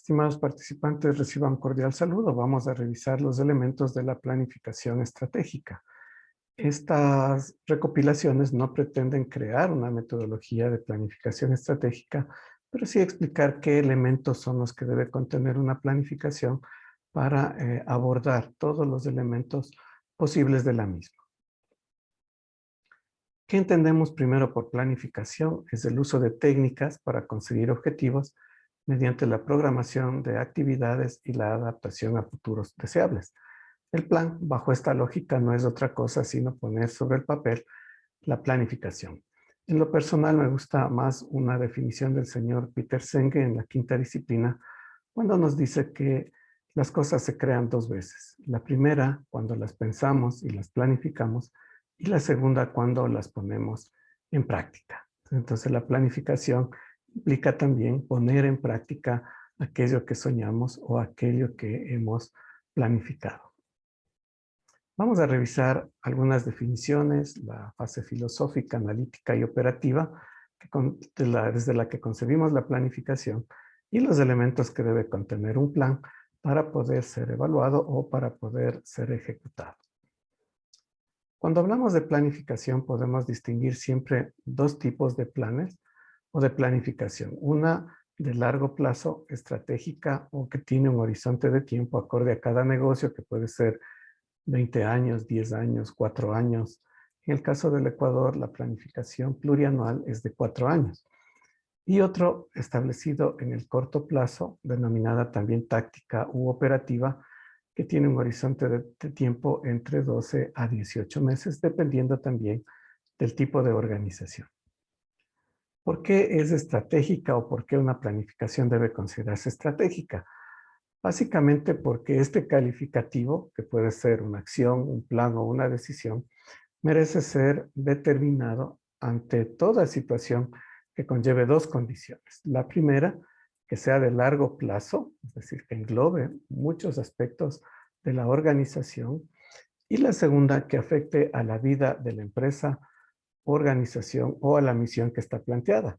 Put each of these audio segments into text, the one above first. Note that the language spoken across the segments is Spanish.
Estimados participantes, reciban un cordial saludo. Vamos a revisar los elementos de la planificación estratégica. Estas recopilaciones no pretenden crear una metodología de planificación estratégica, pero sí explicar qué elementos son los que debe contener una planificación para abordar todos los elementos posibles de la misma. ¿Qué entendemos primero por planificación? Es el uso de técnicas para conseguir objetivos mediante la programación de actividades y la adaptación a futuros deseables. El plan, bajo esta lógica, no es otra cosa sino poner sobre el papel la planificación. En lo personal me gusta más una definición del señor Peter Senge en la quinta disciplina, cuando nos dice que las cosas se crean dos veces. La primera, cuando las pensamos y las planificamos, y la segunda, cuando las ponemos en práctica. Entonces, la planificación implica también poner en práctica aquello que soñamos o aquello que hemos planificado. Vamos a revisar algunas definiciones, la fase filosófica, analítica y operativa, desde la que concebimos la planificación, y los elementos que debe contener un plan para poder ser evaluado o para poder ser ejecutado. Cuando hablamos de planificación podemos distinguir siempre dos tipos de planes o de planificación. Una de largo plazo, estratégica, o que tiene un horizonte de tiempo acorde a cada negocio, que puede ser 20 años, 10 años, 4 años. En el caso del Ecuador, la planificación plurianual es de 4 años. Y otro establecido en el corto plazo, denominada también táctica u operativa, que tiene un horizonte de tiempo entre 12 a 18 meses, dependiendo también del tipo de organización. ¿Por qué es estratégica o por qué una planificación debe considerarse estratégica? Básicamente porque este calificativo, que puede ser una acción, un plan o una decisión, merece ser determinado ante toda situación que conlleve dos condiciones. La primera, que sea de largo plazo, es decir, que englobe muchos aspectos de la organización. Y la segunda, que afecte a la vida de la empresa, organización o a la misión que está planteada.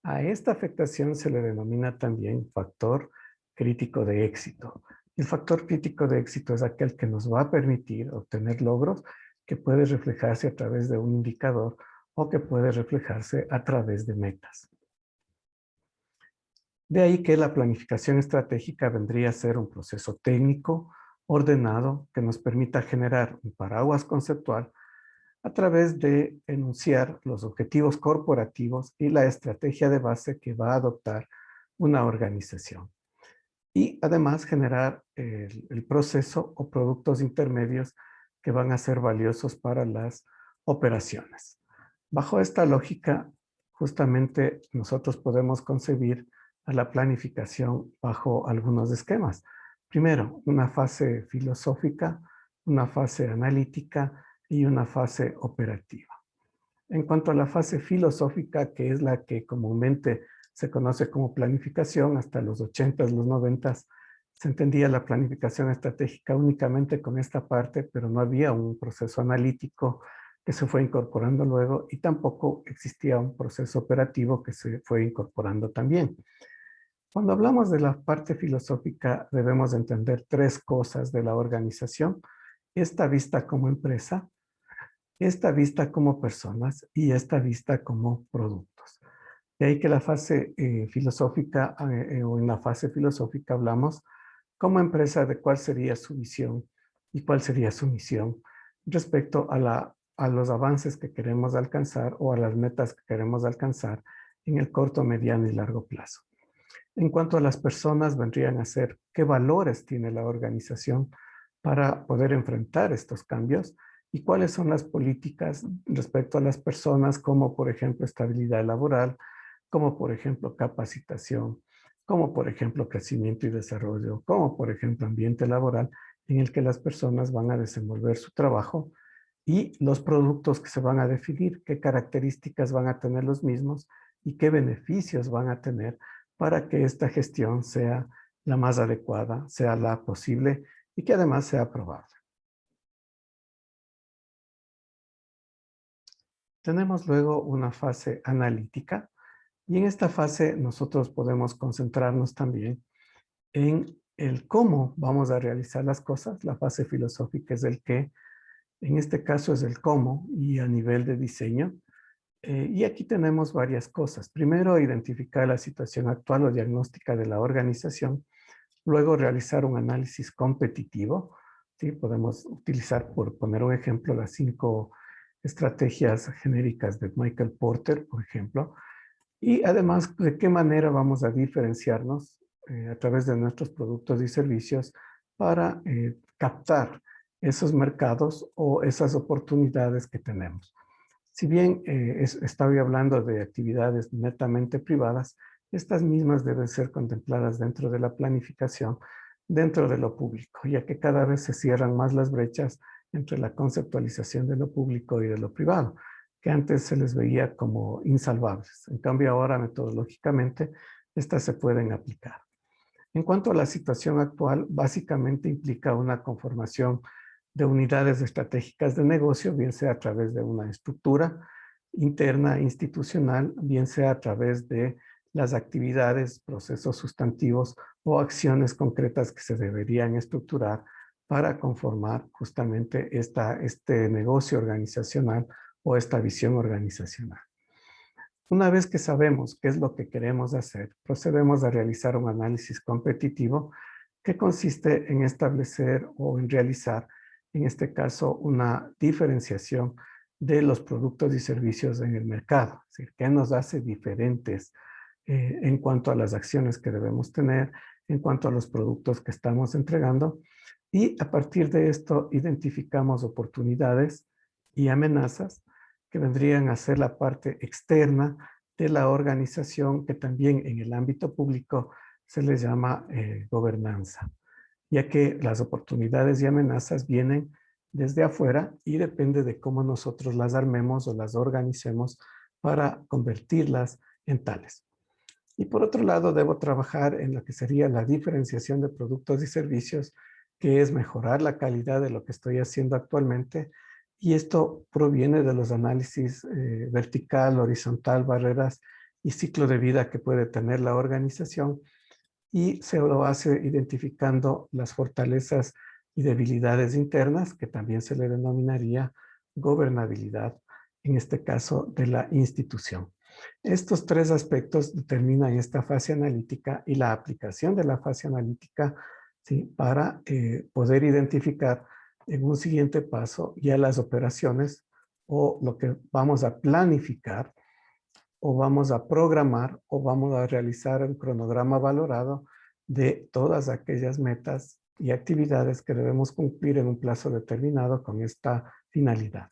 A esta afectación se le denomina también factor crítico de éxito. El factor crítico de éxito es aquel que nos va a permitir obtener logros, que puede reflejarse a través de un indicador o que puede reflejarse a través de metas. De ahí que la planificación estratégica vendría a ser un proceso técnico, ordenado, que nos permita generar un paraguas conceptual a través de enunciar los objetivos corporativos y la estrategia de base que va a adoptar una organización. Y además generar el proceso o productos intermedios que van a ser valiosos para las operaciones. Bajo esta lógica, justamente nosotros podemos concebir a la planificación bajo algunos esquemas. Primero, una fase filosófica, una fase analítica y una fase operativa. En cuanto a la fase filosófica, que es la que comúnmente se conoce como planificación, hasta los 80s, los 90s, se entendía la planificación estratégica únicamente con esta parte, pero no había un proceso analítico que se fue incorporando luego y tampoco existía un proceso operativo que se fue incorporando también. Cuando hablamos de la parte filosófica, debemos entender tres cosas de la organización: esta vista como empresa, esta vista como personas y esta vista como productos. De ahí que la fase filosófica o en la fase filosófica hablamos como empresa de cuál sería su visión y cuál sería su misión respecto a los avances que queremos alcanzar o a las metas que queremos alcanzar en el corto, mediano y largo plazo. En cuanto a las personas, vendrían a ser qué valores tiene la organización para poder enfrentar estos cambios y cuáles son las políticas respecto a las personas, como por ejemplo estabilidad laboral, como por ejemplo capacitación, como por ejemplo crecimiento y desarrollo, como por ejemplo ambiente laboral en el que las personas van a desenvolver su trabajo, y los productos que se van a definir, qué características van a tener los mismos y qué beneficios van a tener para que esta gestión sea la más adecuada, sea la posible y que además sea probable. Tenemos luego una fase analítica y en esta fase nosotros podemos concentrarnos también En el cómo vamos a realizar las cosas, la fase filosófica es el qué, en este caso es el cómo y a nivel de diseño. Y aquí tenemos varias cosas. Primero, identificar la situación actual o diagnóstica de la organización. Luego, realizar un análisis competitivo. ¿Sí? Podemos utilizar, por poner un ejemplo, las 5 estrategias genéricas de Michael Porter, por ejemplo. Y además, de qué manera vamos a diferenciarnos a través de nuestros productos y servicios para captar esos mercados o esas oportunidades que tenemos. Si bien estaba hablando de actividades netamente privadas, estas mismas deben ser contempladas dentro de la planificación, dentro de lo público, ya que cada vez se cierran más las brechas entre la conceptualización de lo público y de lo privado, que antes se les veía como insalvables. En cambio, ahora metodológicamente estas se pueden aplicar. En cuanto a la situación actual, básicamente implica una conformación de unidades estratégicas de negocio, bien sea a través de una estructura interna institucional, bien sea a través de las actividades, procesos sustantivos o acciones concretas que se deberían estructurar para conformar justamente este negocio organizacional o esta visión organizacional. Una vez que sabemos qué es lo que queremos hacer, procedemos a realizar un análisis competitivo que consiste en establecer o en realizar, en este caso, una diferenciación de los productos y servicios en el mercado. Es decir, qué nos hace diferentes en cuanto a las acciones que debemos tener, en cuanto a los productos que estamos entregando. Y a partir de esto identificamos oportunidades y amenazas que vendrían a ser la parte externa de la organización, que también en el ámbito público se les llama gobernanza, ya que las oportunidades y amenazas vienen desde afuera y depende de cómo nosotros las armemos o las organicemos para convertirlas en tales. Y por otro lado, debo trabajar en lo que sería la diferenciación de productos y servicios, que es mejorar la calidad de lo que estoy haciendo actualmente. Y esto proviene de los análisis vertical, horizontal, barreras y ciclo de vida que puede tener la organización. Y se lo hace identificando las fortalezas y debilidades internas, que también se le denominaría gobernabilidad, en este caso de la institución. Estos 3 aspectos determinan esta fase analítica y la aplicación de la fase analítica, ¿sí? Para poder identificar en un siguiente paso ya las operaciones o lo que vamos a planificar o vamos a programar o vamos a realizar un cronograma valorado de todas aquellas metas y actividades que debemos cumplir en un plazo determinado con esta finalidad.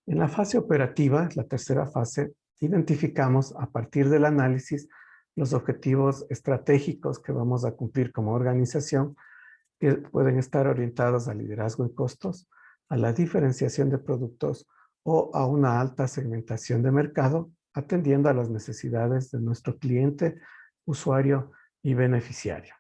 En la fase operativa, la tercera fase, identificamos a partir del análisis los objetivos estratégicos que vamos a cumplir como organización, que pueden estar orientados al liderazgo en costos, a la diferenciación de productos o a una alta segmentación de mercado, atendiendo a las necesidades de nuestro cliente, usuario y beneficiario.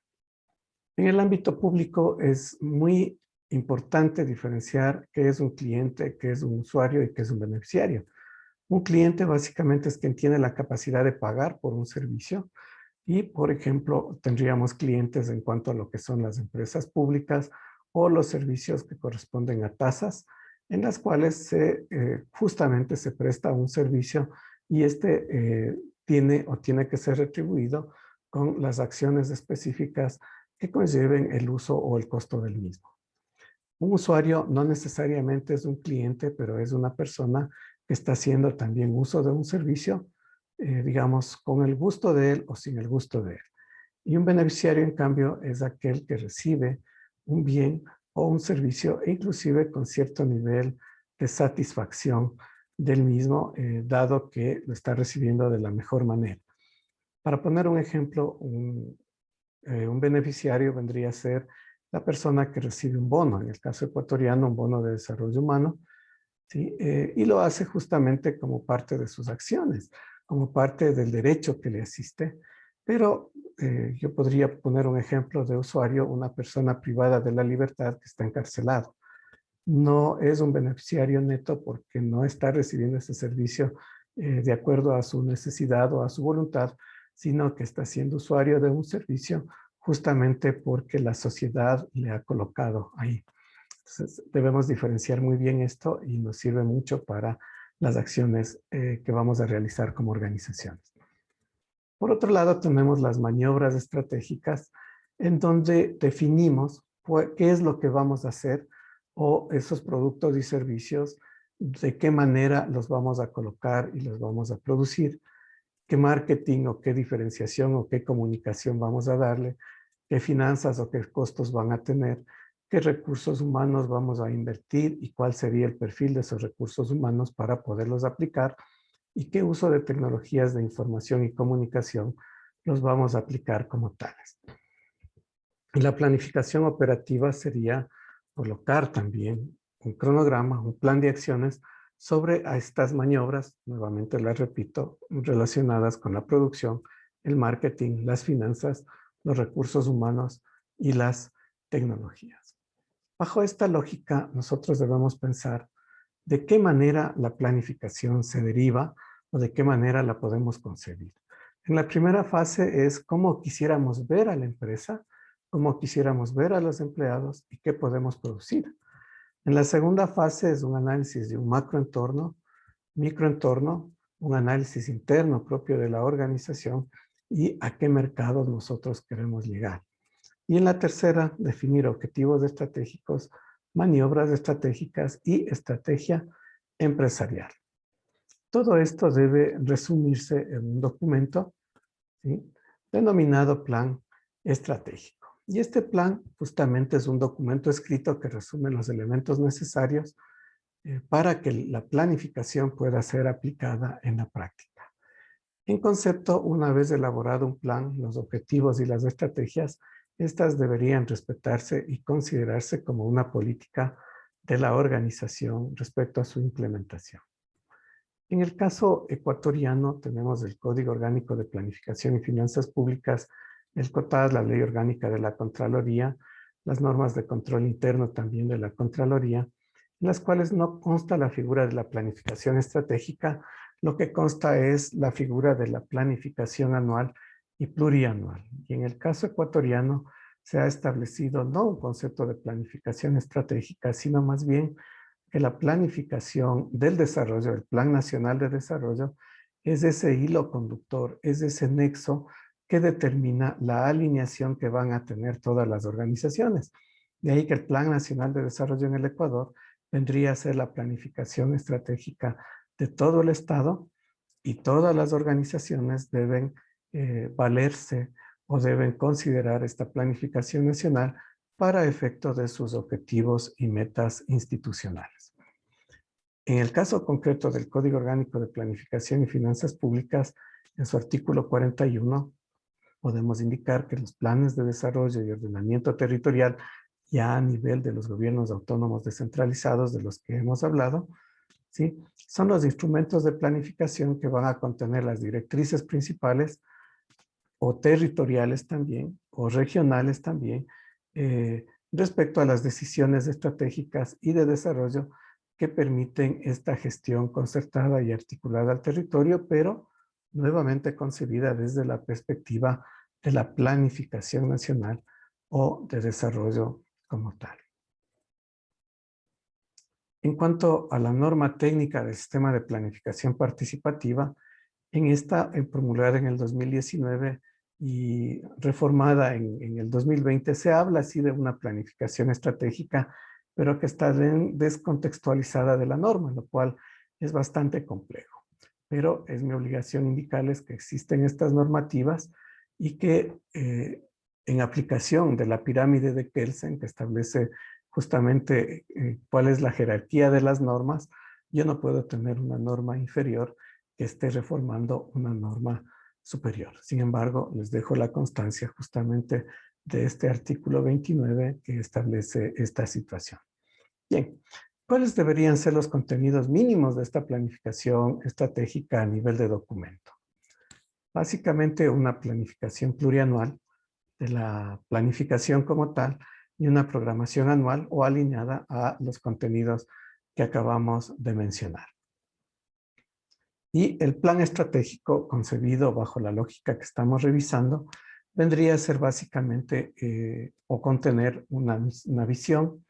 En el ámbito público es muy importante diferenciar qué es un cliente, qué es un usuario y qué es un beneficiario. Un cliente básicamente es quien tiene la capacidad de pagar por un servicio y, por ejemplo, tendríamos clientes en cuanto a lo que son las empresas públicas o los servicios que corresponden a tasas, en las cuales justamente se presta un servicio y tiene que ser retribuido con las acciones específicas que conlleven el uso o el costo del mismo. Un usuario no necesariamente es un cliente, pero es una persona que está haciendo también uso de un servicio, digamos, con el gusto de él o sin el gusto de él. Y un beneficiario, en cambio, es aquel que recibe un bien o un servicio, e inclusive con cierto nivel de satisfacción del mismo, dado que lo está recibiendo de la mejor manera. Para poner un ejemplo, un beneficiario vendría a ser la persona que recibe un bono, en el caso ecuatoriano, un bono de desarrollo humano, ¿sí? Y lo hace justamente como parte de sus acciones, como parte del derecho que le asiste. Pero yo podría poner un ejemplo de usuario, una persona privada de la libertad que está encarcelado. No es un beneficiario neto porque no está recibiendo ese servicio de acuerdo a su necesidad o a su voluntad, sino que está siendo usuario de un servicio justamente porque la sociedad le ha colocado ahí. Entonces, debemos diferenciar muy bien esto y nos sirve mucho para las acciones que vamos a realizar como organizaciones. Por otro lado, tenemos las maniobras estratégicas en donde definimos qué es lo que vamos a hacer o esos productos y servicios, de qué manera los vamos a colocar y los vamos a producir, qué marketing o qué diferenciación o qué comunicación vamos a darle, qué finanzas o qué costos van a tener, qué recursos humanos vamos a invertir y cuál sería el perfil de esos recursos humanos para poderlos aplicar y qué uso de tecnologías de información y comunicación los vamos a aplicar como tales. Y la planificación operativa sería colocar también un cronograma, un plan de acciones sobre estas maniobras, nuevamente las repito, relacionadas con la producción, el marketing, las finanzas, los recursos humanos y las tecnologías. Bajo esta lógica, nosotros debemos pensar de qué manera la planificación se deriva o de qué manera la podemos concebir. En la primera fase es cómo quisiéramos ver a la empresa, cómo quisiéramos ver a los empleados y qué podemos producir. En la segunda fase es un análisis de un macroentorno, microentorno, un análisis interno propio de la organización y a qué mercados nosotros queremos llegar. Y en la tercera, definir objetivos estratégicos, maniobras estratégicas y estrategia empresarial. Todo esto debe resumirse en un documento, ¿sí?, denominado plan estratégico. Y este plan justamente es un documento escrito que resume los elementos necesarios para que la planificación pueda ser aplicada en la práctica. En concepto, una vez elaborado un plan, los objetivos y las estrategias, estas deberían respetarse y considerarse como una política de la organización respecto a su implementación. En el caso ecuatoriano tenemos el Código Orgánico de Planificación y Finanzas Públicas, el COTAD, la Ley Orgánica de la Contraloría, las normas de control interno también de la Contraloría, en las cuales no consta la figura de la planificación estratégica, lo que consta es la figura de la planificación anual y plurianual. Y en el caso ecuatoriano se ha establecido no un concepto de planificación estratégica, sino más bien que la planificación del desarrollo, el Plan Nacional de Desarrollo, es ese hilo conductor, es ese nexo que determina la alineación que van a tener todas las organizaciones. De ahí que el Plan Nacional de Desarrollo en el Ecuador vendría a ser la planificación estratégica de todo el Estado y todas las organizaciones deben valerse o deben considerar esta planificación nacional para efecto de sus objetivos y metas institucionales. En el caso concreto del Código Orgánico de Planificación y Finanzas Públicas, en su artículo 41, podemos indicar que los planes de desarrollo y ordenamiento territorial, ya a nivel de los gobiernos autónomos descentralizados de los que hemos hablado, ¿sí?, son los instrumentos de planificación que van a contener las directrices principales o territoriales también, o regionales también, respecto a las decisiones estratégicas y de desarrollo que permiten esta gestión concertada y articulada al territorio, pero nuevamente concebida desde la perspectiva de la planificación nacional o de desarrollo como tal. En cuanto a la norma técnica del sistema de planificación participativa, en esta promulgada en el 2019 y reformada en el 2020, se habla así de una planificación estratégica, pero que está descontextualizada de la norma, lo cual es bastante complejo. Pero es mi obligación indicarles que existen estas normativas y que en aplicación de la pirámide de Kelsen, que establece justamente cuál es la jerarquía de las normas, yo no puedo tener una norma inferior que esté reformando una norma superior. Sin embargo, les dejo la constancia justamente de este artículo 29 que establece esta situación. Bien, ¿cuáles deberían ser los contenidos mínimos de esta planificación estratégica a nivel de documento? Básicamente una planificación plurianual de la planificación como tal y una programación anual o alineada a los contenidos que acabamos de mencionar. Y el plan estratégico concebido bajo la lógica que estamos revisando vendría a ser básicamente o contener una visión,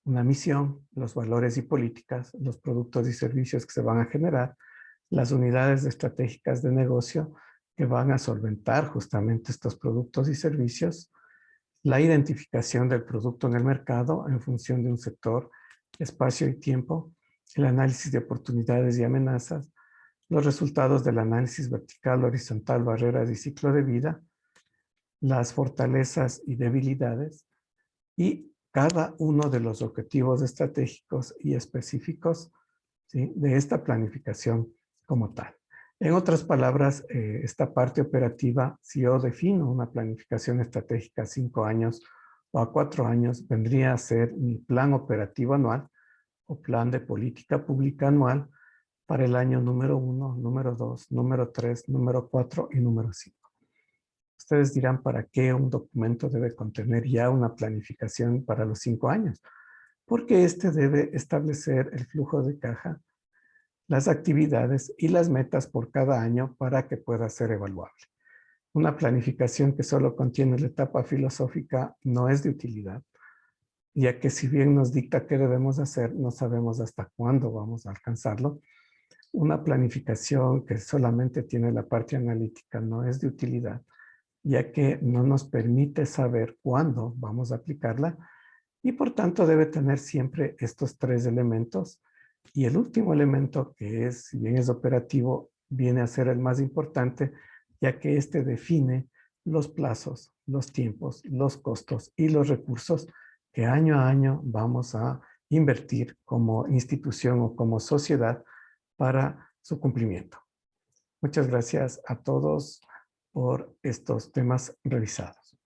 una misión, los valores y políticas, los productos y servicios que se van a generar, las unidades estratégicas de negocio que van a solventar justamente estos productos y servicios, la identificación del producto en el mercado en función de un sector, espacio y tiempo, el análisis de oportunidades y amenazas, los resultados del análisis vertical, horizontal, barreras y ciclo de vida, las fortalezas y debilidades y cada uno de los objetivos estratégicos y específicos, ¿sí?, de esta planificación como tal. En otras palabras, esta parte operativa, si yo defino una planificación estratégica a 5 años o a 4 años, vendría a ser mi plan operativo anual o plan de política pública anual para el año número 1, número 2, número 3, número 4 y número 5. Ustedes dirán, ¿para qué un documento debe contener ya una planificación para los 5 años? Porque este debe establecer el flujo de caja, las actividades y las metas por cada año para que pueda ser evaluable. Una planificación que solo contiene la etapa filosófica no es de utilidad, ya que si bien nos dicta qué debemos hacer, no sabemos hasta cuándo vamos a alcanzarlo. Una planificación que solamente tiene la parte analítica no es de utilidad, ya que no nos permite saber cuándo vamos a aplicarla y por tanto debe tener siempre estos 3 elementos. Y el último elemento, que es, si bien es operativo, viene a ser el más importante, ya que este define los plazos, los tiempos, los costos y los recursos que año a año vamos a invertir como institución o como sociedad para su cumplimiento. Muchas gracias a todos por estos temas revisados.